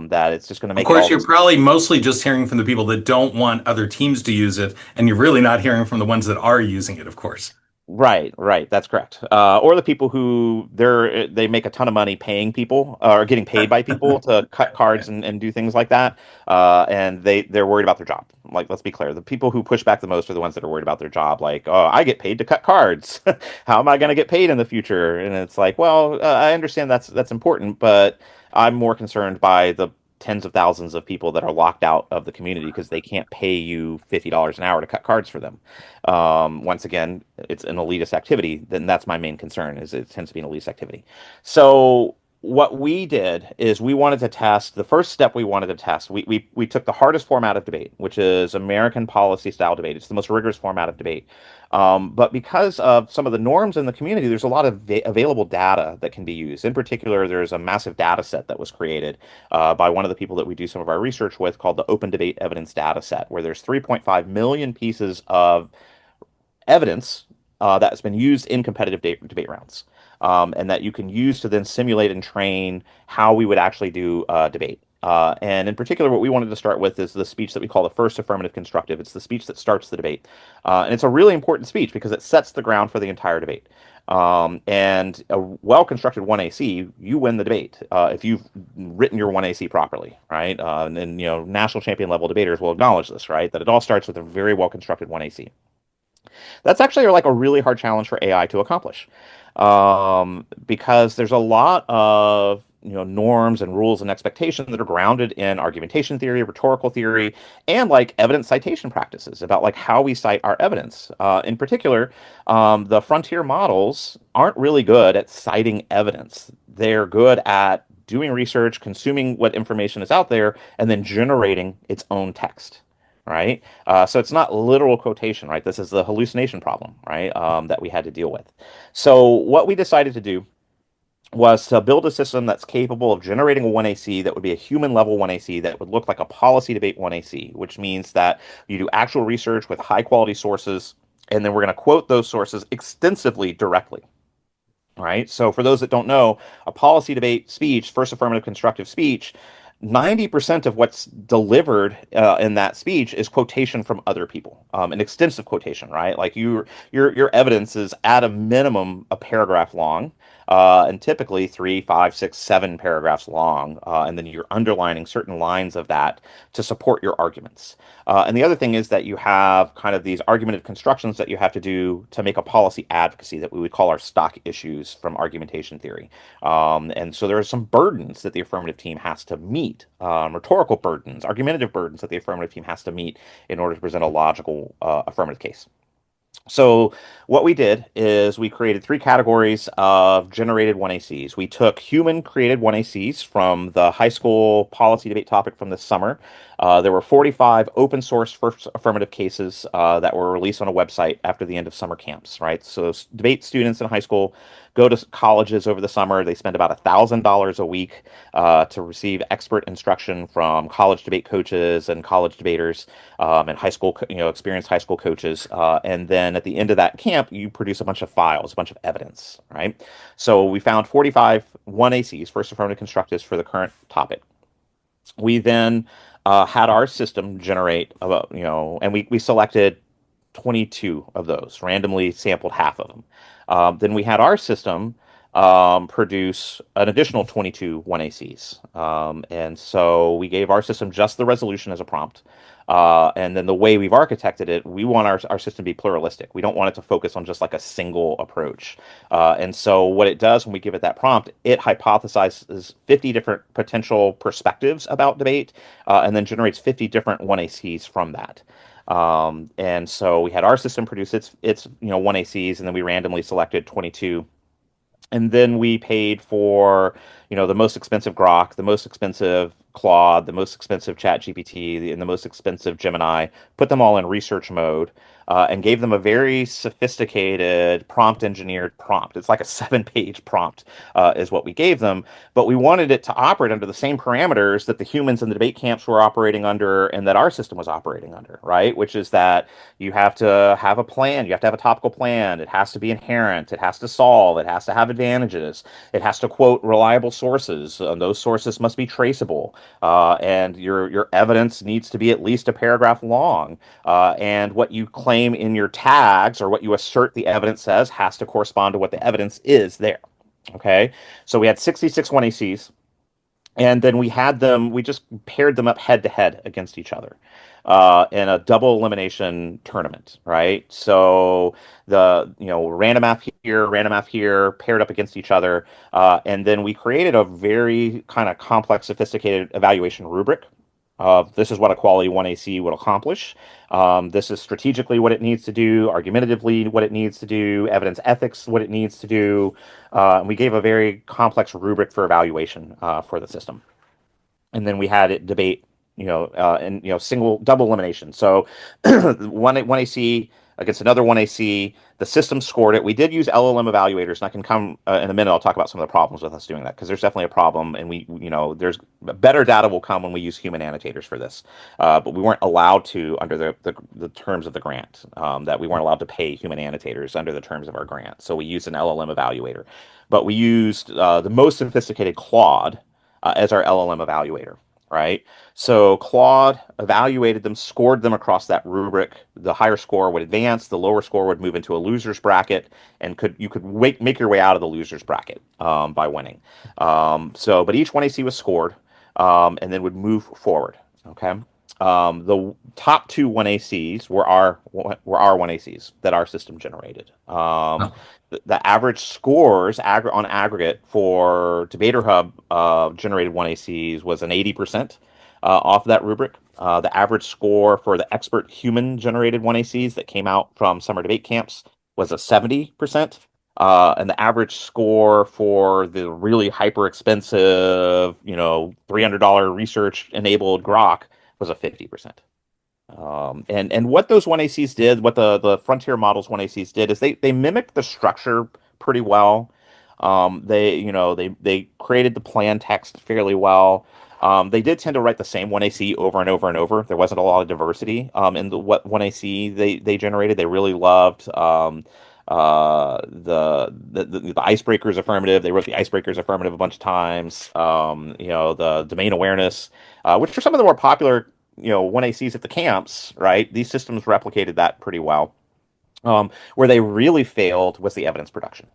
That it's just going to Of make it course, all you're probably mostly just hearing from the people that don't want other teams to use it, and you're really not hearing from the ones that are using it, of course. Right, right. That's correct. Or the people who they make a ton of money paying people, or getting paid by people to cut cards and do things like that. And they're worried about their job. Like, let's be clear, the people who push back the most are the ones that are worried about their job. Like, oh, I get paid to cut cards. How am I going to get paid in the future? And it's like, well, I understand that's important, but I'm more concerned by the tens of thousands of people that are locked out of the community because they can't pay you $50 an hour to cut cards for them. Once again, it's an elitist activity. Then that's my main concern, is it tends to be an elitist activity. So what we did is we wanted to test the first step we wanted to test. We took the hardest format of debate, which is American policy style debate. It's the most rigorous format of debate. But because of some of the norms in the community, there's a lot of available data that can be used. In particular, there's a massive data set that was created by one of the people that we do some of our research with, called the Open Debate Evidence Data Set, where there's 3.5 million pieces of evidence that's been used in competitive debate rounds, and that you can use to then simulate and train how we would actually do debate. And in particular, what we wanted to start with is the speech that we call the first affirmative constructive. It's the speech that starts the debate. And it's a really important speech because it sets the ground for the entire debate. And a well-constructed 1AC, you win the debate if you've written your 1AC properly, right? And national champion level debaters will acknowledge this, right? That it all starts with a very well-constructed 1AC. That's actually like a really hard challenge for AI to accomplish. because there's a lot of norms and rules and expectations that are grounded in argumentation theory, rhetorical theory, and like evidence citation practices about like how we cite our evidence. In particular, the frontier models aren't really good at citing evidence. They're good at doing research, consuming what information is out there, and then generating its own text. Right. So it's not literal quotation, right? This is the hallucination problem, right? That we had to deal with. So what we decided to do was to build a system that's capable of generating a 1AC that would be a human level 1AC that would look like a policy debate 1AC, which means that you do actual research with high quality sources, and then we're going to quote those sources extensively directly. All right. So for those that don't know, a policy debate speech, first affirmative constructive speech, 90% of what's delivered in that speech is quotation from other people, an extensive quotation, right? Like your evidence is at a minimum a paragraph long, and typically 3, 5, 6, 7 paragraphs long, and then you're underlining certain lines of that to support your arguments. And the other thing is that you have kind of these argumentative constructions that you have to do to make a policy advocacy that we would call our stock issues from argumentation theory. And so there are some burdens that the affirmative team has to meet, rhetorical burdens, argumentative burdens that the affirmative team has to meet in order to present a logical affirmative case. So what we did is we created 3 categories of generated 1ACs. We took human created 1ACs from the high school policy debate topic from this summer. There were 45 open source first affirmative cases that were released on a website after the end of summer camps, right? So debate students in high school go to colleges over the summer. They spend about $1,000 a week to receive expert instruction from college debate coaches and college debaters and high school, experienced high school coaches. And then at the end of that camp, you produce a bunch of files, a bunch of evidence, right? So we found 45 1ACs, first affirmative constructives, for the current topic. We then had our system generate about, and we selected 22 of those, randomly sampled half of them. Then we had our system produce an additional 22 1ACs. And so we gave our system just the resolution as a prompt. And then the way we've architected it, we want our system to be pluralistic. We don't want it to focus on just like a single approach. And so what it does when we give it that prompt, it hypothesizes 50 different potential perspectives about debate, and then generates 50 different 1ACs from that. And so we had our system produce its 1ACs, and then we randomly selected 22, and then we paid for the most expensive Grok, the most expensive Claude, the most expensive ChatGPT, and the most expensive Gemini, put them all in research mode, and gave them a very sophisticated prompt engineered prompt. It's like a 7-page prompt, is what we gave them, but we wanted it to operate under the same parameters that the humans in the debate camps were operating under and that our system was operating under, right? Which is that you have to have a plan, you have to have a topical plan, it has to be inherent, it has to solve, it has to have advantages, it has to quote reliable sources, and those sources must be traceable, and your evidence needs to be at least a paragraph long, and what you claim in your tags or what you assert the evidence says has to correspond to what the evidence is there. Okay, so we had 66 1ACs, and then we just paired them up head to head against each other in a double elimination tournament, right? So random math here, paired up against each other, and then we created a very kind of complex, sophisticated evaluation rubric of this is what a quality 1AC would accomplish. This is strategically what it needs to do, argumentatively what it needs to do, evidence ethics what it needs to do. And we gave a very complex rubric for evaluation for the system. And then we had it debate, and single double elimination. So one AC against another 1AC. The system scored it. We did use LLM evaluators, and I can come in a minute. I'll talk about some of the problems with us doing that because there's definitely a problem, and there's better data will come when we use human annotators for this. But we weren't allowed to under the terms of the grant. That we weren't allowed to pay human annotators under the terms of our grant. So we used an LLM evaluator, but we used the most sophisticated Claude as our LLM evaluator. Right. So Claude evaluated them, scored them across that rubric. The higher score would advance, the lower score would move into a loser's bracket, and you could make your way out of the loser's bracket by winning. But each 1AC was scored, and then would move forward. Okay. The top two 1ACs were our 1ACs that our system generated. Oh, The average scores on aggregate for DebaterHub generated 1ACs was an 80% off of that rubric. The average score for the expert human generated 1ACs that came out from summer debate camps was a 70%. And the average score for the really hyper expensive, $300 research enabled grok was a 50%. And what those 1ACs did, what the frontier models 1ACs did, is they mimicked the structure pretty well. They created the plan text fairly well. They did tend to write the same 1AC over and over and over. There wasn't a lot of diversity in what 1AC they generated. They really loved the icebreakers affirmative. They wrote the icebreakers affirmative a bunch of times. The domain awareness, which are some of the more popular 1ACs at the camps, right? These systems replicated that pretty well. Where they really failed was the evidence production.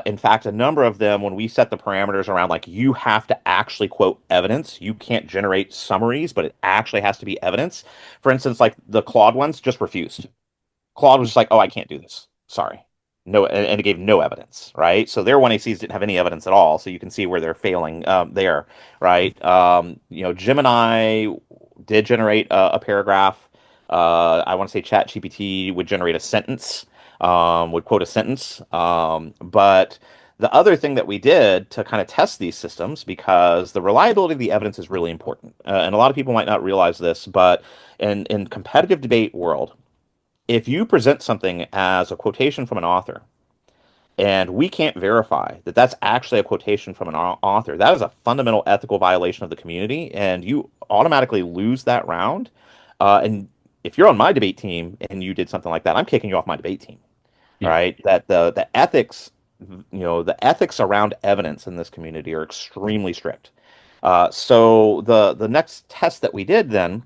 In fact, a number of them, when we set the parameters around like you have to actually quote evidence, you can't generate summaries, but it actually has to be evidence. For instance, like the Claude ones just refused. Claude was just like, "Oh, I can't do this. Sorry." No, and it gave no evidence, right? So their 1ACs didn't have any evidence at all. So you can see where they're failing there, right? Gemini did generate a paragraph. I want to say ChatGPT would generate a sentence, would quote a sentence. But the other thing that we did to kind of test these systems, because the reliability of the evidence is really important, and a lot of people might not realize this, but in competitive debate world, if you present something as a quotation from an author and we can't verify that that's actually a quotation from an author, that is a fundamental ethical violation of the community, and you automatically lose that round. And if you're on my debate team and you did something like that, I'm kicking you off my debate team. Yeah. Right? That the ethics, the ethics around evidence in this community are extremely strict. So the next test that we did then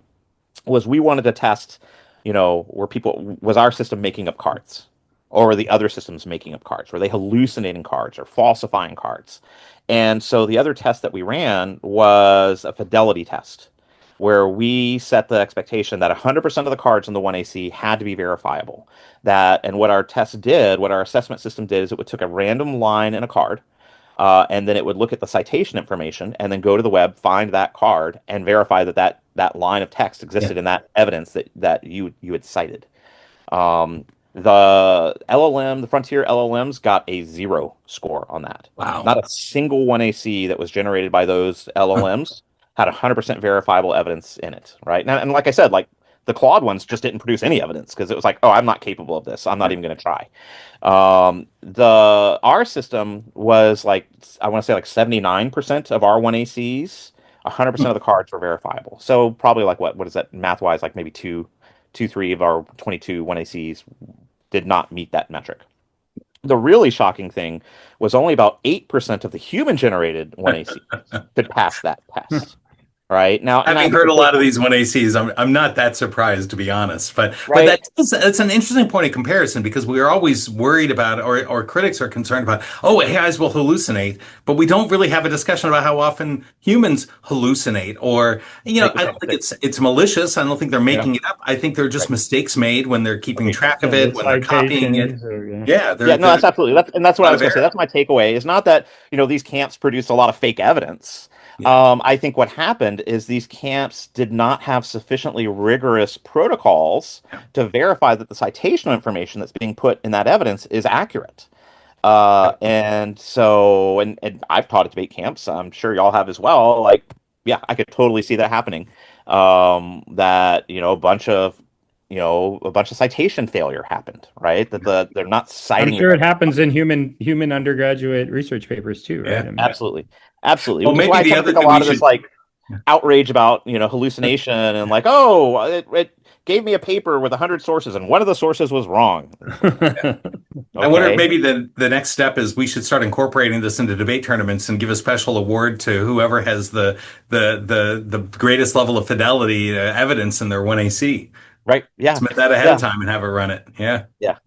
was we wanted to test, was our system making up cards? Or were the other systems making up cards? Were they hallucinating cards or falsifying cards? And so the other test that we ran was a fidelity test, where we set the expectation that 100% of the cards in the 1AC had to be verifiable. And what our test did, what our assessment system did, is it took a random line in a card, and then it would look at the citation information and then go to the web, find that card, and verify that line of text yeah. existed in that evidence that you had cited. The LLM, the frontier LLMs, got a 0 score on that. Wow. Not a single 1AC that was generated by those LLMs had 100% verifiable evidence in it, right? And like I said, like the Claude ones just didn't produce any evidence because it was like, oh, I'm not capable of this. I'm not even going to try. The our system was like, I want to say like 79% of our 1ACs, 100% of the cards were verifiable. So probably like what is that math wise? Like maybe three of our 22 1ACs did not meet that metric. The really shocking thing was only about 8% of the human generated 1ACs could pass that test. Right now, and I Having think heard a the lot of these 1ACs, I'm not that surprised, to be honest. But right, that's an interesting point of comparison because we are always worried about, or critics are concerned about, oh, AIs will hallucinate, but we don't really have a discussion about how often humans hallucinate. Or, make the I same don't think mistake. it's malicious. I don't think they're Yeah. making it up. I think they're just Right. mistakes made when they're keeping track of Yeah, the it, when they're copying it. citations or yeah. Yeah, Yeah, no, there's that's absolutely and that's a what I lot was of going to say. error. That's my takeaway. Is not that these camps produce a lot of fake evidence. Yeah. I think what happened is these camps did not have sufficiently rigorous protocols Yeah. to verify that the citation information that's being put in that evidence is accurate. And so, and I've taught at debate camps. I'm sure y'all have as well. Like, yeah, I could totally see that happening. That a bunch of citation failure happened, right? They're not I'm citing it. sure it happens in human undergraduate research papers too, right? Yeah. I mean, Absolutely, absolutely. Well, Which is why maybe I the kind of other think a thing we lot of this should. like outrage about hallucination and like, oh, it gave me a paper with 100 sources and one of the sources was wrong. I wonder if Okay, maybe the next step is we should start incorporating this into debate tournaments and give a special award to whoever has the greatest level of fidelity evidence in their 1AC. right? Yeah, Submit that ahead of yeah, time and have it run it. Yeah. yeah.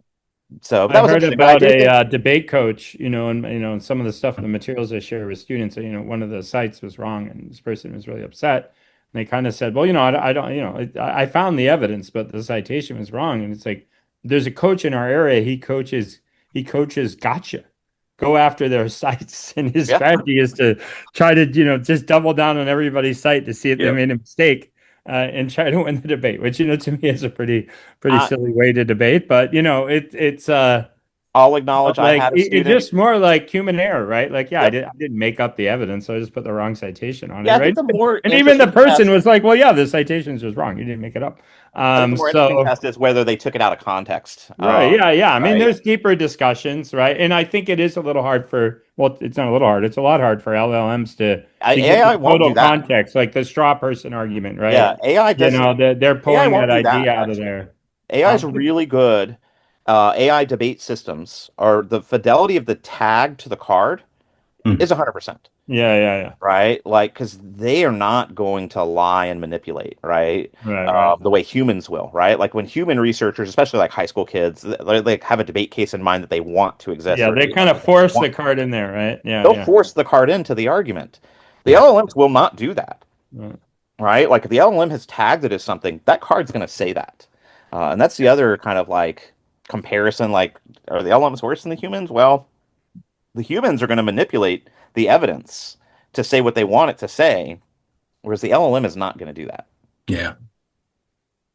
So I that was heard interesting, but I about do a think debate coach, and some of the stuff, the materials I share with students. One of the sites was wrong, and this person was really upset. They kind of said, well, I don't, I found the evidence, but the citation was wrong. And it's like, there's a coach in our area. He coaches gotcha. Go after their sites. And his Yeah. strategy is to try to, just double down on everybody's site to see if they Yeah. made a mistake, and try to win the debate, which, to me is a pretty I, silly way to debate. But, it's I'll acknowledge I like had a it's student. just more like human error, right? Like, yeah, I Yep. did I didn't make up the evidence, so I just put the wrong citation on it, Yeah, I think right? the more And even the interesting person test, was like, "Well, yeah, the citation is just wrong. You didn't make it up." I think the more interesting So test is whether they took it out of context. right, yeah, yeah. I mean, Right. there's deeper discussions, right? And I think it is a little hard well, it's not a little hard. It's a lot hard for LLMs to get the AI won't do total that. context, like the straw person argument, Yeah, right? AI doesn't. They're AI pulling that won't do that, idea out of actually. there. AI is really good. AI debate systems or the fidelity of the tag to the card is Mhm. 100%, Yeah, yeah, yeah. right? Like, because they are not going to lie and manipulate, right? Right, right. The way humans will, right? Like when human researchers, especially like high school kids, they like have a debate case in mind that they want to exist Yeah, or they debate kind of that they force want. the card in there, right? Yeah, They'll yeah. force the card into the argument. The Yeah. LLMs will not do that, Right. right? Like if the LLM has tagged it as something, that card's going to say that. And that's the other kind of like comparison. Like, are the LLMs worse than the humans? Well, the humans are going to manipulate the evidence to say what they want it to say, whereas the LLM is not going to do that. Yeah.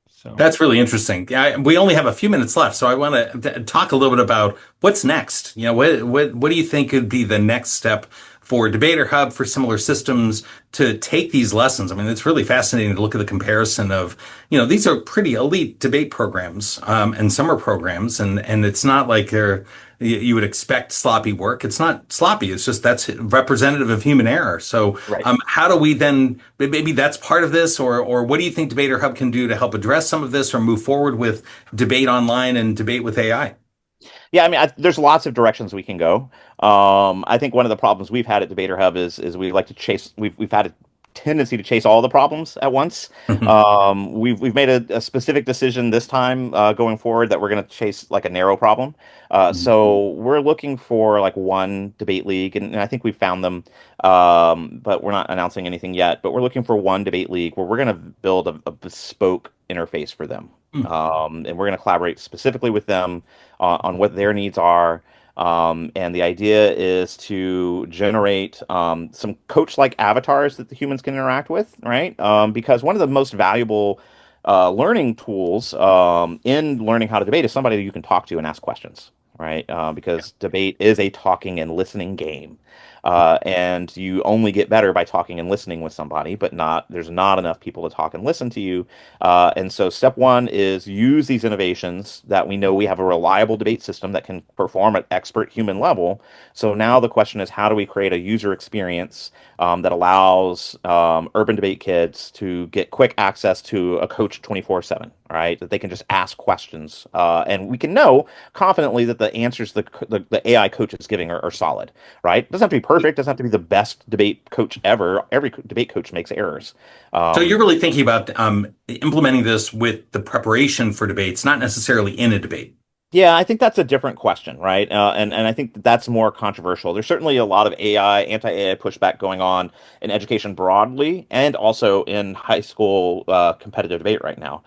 So. That's really interesting. Yeah, we only have a few minutes left, so I want to talk a little bit about what's next. What do you think could be the next step for Debater Hub for similar systems to take these lessons? I mean, it's really fascinating to look at the comparison of, these are pretty elite debate programs, and summer programs, and it's not like you would expect sloppy work. It's not sloppy. It's just that's representative of human error. So, Right. how do we then, maybe that's part of this, or what do you think Debater Hub can do to help address some of this or move forward with debate online and debate with AI? Yeah, I mean, there's lots of directions we can go. I think one of the problems we've had at Debater Hub is we like to chase. We've had a tendency to chase all the problems at once. We've made a specific decision this time going forward that we're going to chase like a narrow problem. So we're looking for like one debate league, and I think we found them, but we're not announcing anything yet. But we're looking for one debate league where we're going to build a bespoke interface for them, and we're going to collaborate specifically with them on what their needs are. And the idea is to generate some coach-like avatars that the humans can interact with, right? Because one of the most valuable learning tools in learning how to debate is somebody that you can talk to and ask questions, right? Because debate is a talking and listening game. And you only get better by talking and listening with somebody, but there's not enough people to talk and listen to you. And so step one is use these innovations that we know we have a reliable debate system that can perform at expert human level. So now the question is, how do we create a user experience that allows urban debate kids to get quick access to a coach 24/7, right? That they can just ask questions. And we can know confidently that the answers the AI coach is giving are solid, right? It doesn't have to be perfect, doesn't have to be the best debate coach ever. Every debate coach makes errors. So Um, you're really thinking about implementing this with the preparation for debates, not necessarily in a debate. Yeah, I think that's a different question, right? And I think that's more controversial. There's certainly a lot of anti-AI pushback going on in education broadly, and also in high school competitive debate right now.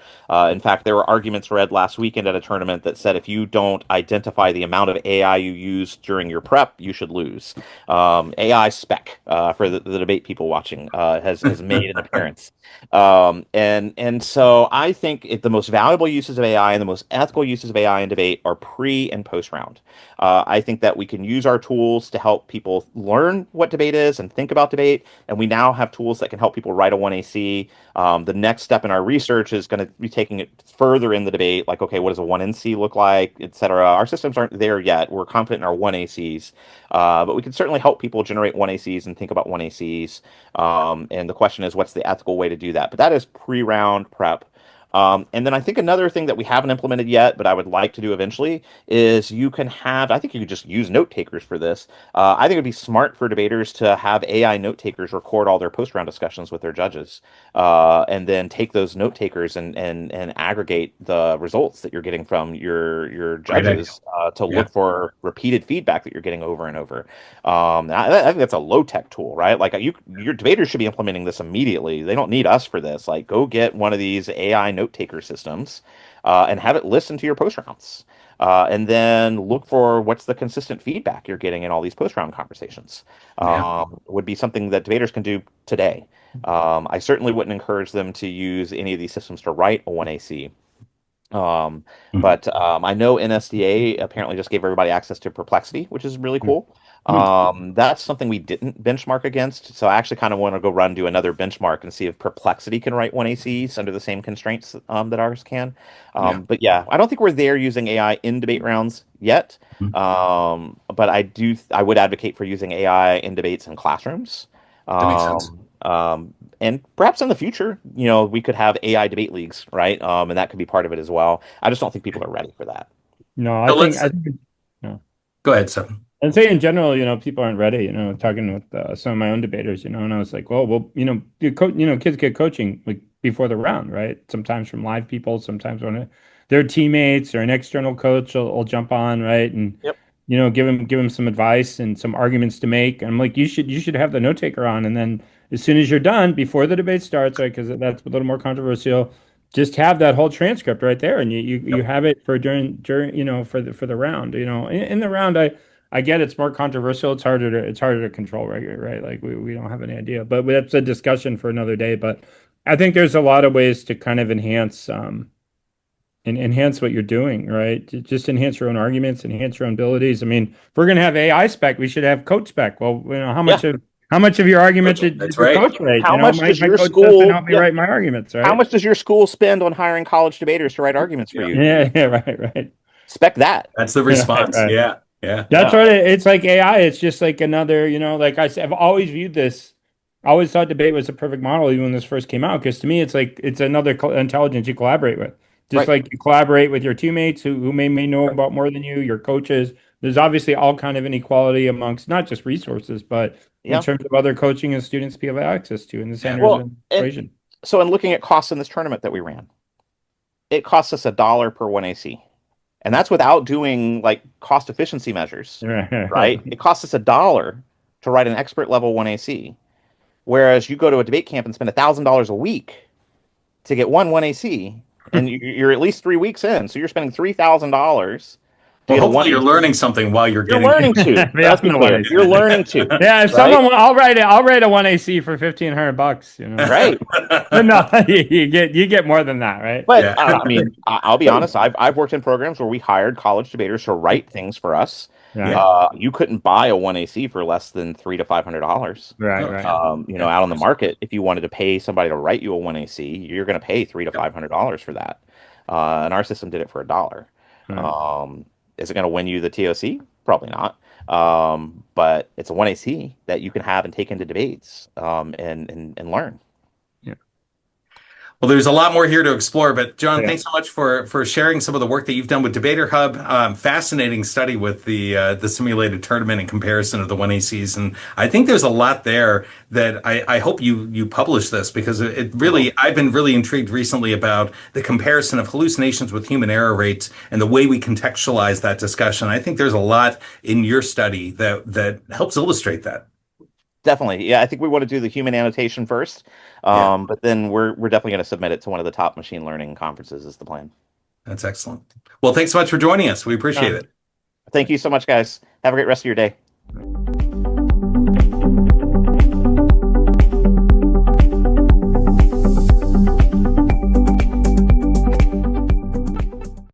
In fact, there were arguments read last weekend at a tournament that said if you don't identify the amount of AI you use during your prep, you should lose. AI spec for the debate people watching has made an appearance. And so I think the most valuable uses of AI and the most ethical uses of AI in debate are pre and post round. I think that we can use our tools to help people learn what debate is and think about debate. And we now have tools that can help people write a 1AC. The next step in our research is going to be taking it further in the debate, like, okay, what does a 1NC look like, et cetera. Our systems aren't there yet. We're confident in our 1ACs, but we can certainly help people generate 1ACs and think about 1ACs. And the question is, what's the ethical way to do that? But that is pre-round prep. And then I think another thing that we haven't implemented yet, but I would like to do eventually, is you can have, I think you could just use note takers for this. I think it'd be smart for debaters to have AI note takers record all their post round discussions with their judges, and then take those note takers and aggregate the results that you're getting from your Great idea. judges to Yeah. look for repeated feedback that you're getting over and over. I think that's a low tech tool, right? Like your debaters should be implementing this immediately. They don't need us for this. Like, go get one of these AI note taker systems, and have it listen to your post rounds, and then look for what's the consistent feedback you're getting in all these post round conversations. Yeah. Would be something that debaters can do today. I certainly wouldn't encourage them to use any of these systems to write a 1AC. Um, Mhm. but I know NSDA apparently just gave everybody access to Perplexity, which is really cool. Hmm. That's something we didn't benchmark against. So I actually kind of want to go run do another benchmark and see if Perplexity can write 1ACs under the same constraints that ours can. Yeah. But yeah, I don't think we're there using AI in debate rounds yet. Mhm. But I would advocate for using AI in debates in classrooms. That makes sense. And perhaps in the future, we could have AI debate leagues, right? And that could be part of it as well. I just don't think people are ready for that. No, So let's I think, no. go ahead, Stefan. I'd say in general, people aren't ready. Talking with some of my own debaters, and I was like, well, kids get coaching like before the round, right? Sometimes from live people, sometimes when their teammates or an external coach will jump on, right, and Yep. give them some advice and some arguments to make. And I'm like, you should have the note taker on, and then as soon as you're done, before the debate starts, right, because that's a little more controversial, just have that whole transcript right there, and you Yep. have it for during for the round. In the round, I get it's more controversial. It's harder to control right here, right? Like we don't have any idea, but that's a discussion for another day. But I think there's a lot of ways to kind of enhance and enhance what you're doing, right? Just enhance your own arguments, enhance your own abilities. I mean, if we're gonna have AI spec, we should have coach spec. Well, how Yeah. much of your argument did That's your right. coach write? How much My does your coach doesn't school, help me yeah, write my arguments, how right? much does your school spend on hiring college debaters to write arguments for Yeah. you? Yeah, yeah, right. Spec that. That's the Yeah, response. right. Yeah. Yeah. That's Yeah. what it's like AI. It's just like another, like I said, I've always viewed this. I always thought debate was a perfect model even when this first came out. Because to me, it's like it's another intelligence you collaborate with. Just Right. like you collaborate with your teammates who may know about more than you, your coaches. There's obviously all kind of inequality amongst not just resources, but in Yeah. terms of other coaching and students people have access to, and this Yeah. enters Well, an and equation. so in looking at costs in this tournament that we ran, it costs us $1 per 1AC. And that's without doing like cost efficiency measures, right? It costs us $1 to write an expert level 1AC. Whereas you go to a debate camp and spend $1,000 a week to get one AC, and you're at least 3 weeks in, so you're spending $3,000 to Well, get a hopefully one you're AC. learning something while you're You're getting learning to. Yeah, Let's be no one clear. AC. You're learning to, Yeah, if right? someone, I'll write a 1AC for $1,500, Right. But no, you get more than that, right? But Yeah. I mean, I'll be honest. I've worked in programs where we hired college debaters to write things for us. Right, You couldn't buy a one AC for less than $300 to $500. right, Oh, right. yeah. Yeah, of Out on the course. market, if you wanted to pay somebody to write you a one AC, you're going to pay $300 to Yep. $500 for that. And our system did it for $1. Right. Is it going to win you the TOC? Probably not. But it's a one AC that you can have and take into debates, and learn. Yeah. Well, there's a lot more here to explore, but John, Yeah. thanks so much for sharing some of the work that you've done with DebaterHub. Fascinating study with the simulated tournament and comparison of the 1ACs, and I think there's a lot there that I hope you publish this because it really I've been really intrigued recently about the comparison of hallucinations with human error rates and the way we contextualize that discussion. I think there's a lot in your study that helps illustrate that. Definitely. Yeah, I think we want to do the human annotation first. Yeah, But then we're definitely going to submit it to one of the top machine learning conferences is the plan. that's excellent. Well, thanks so much for joining us. We appreciate Uh, it. Thank you so much, guys. Have a great rest of your day.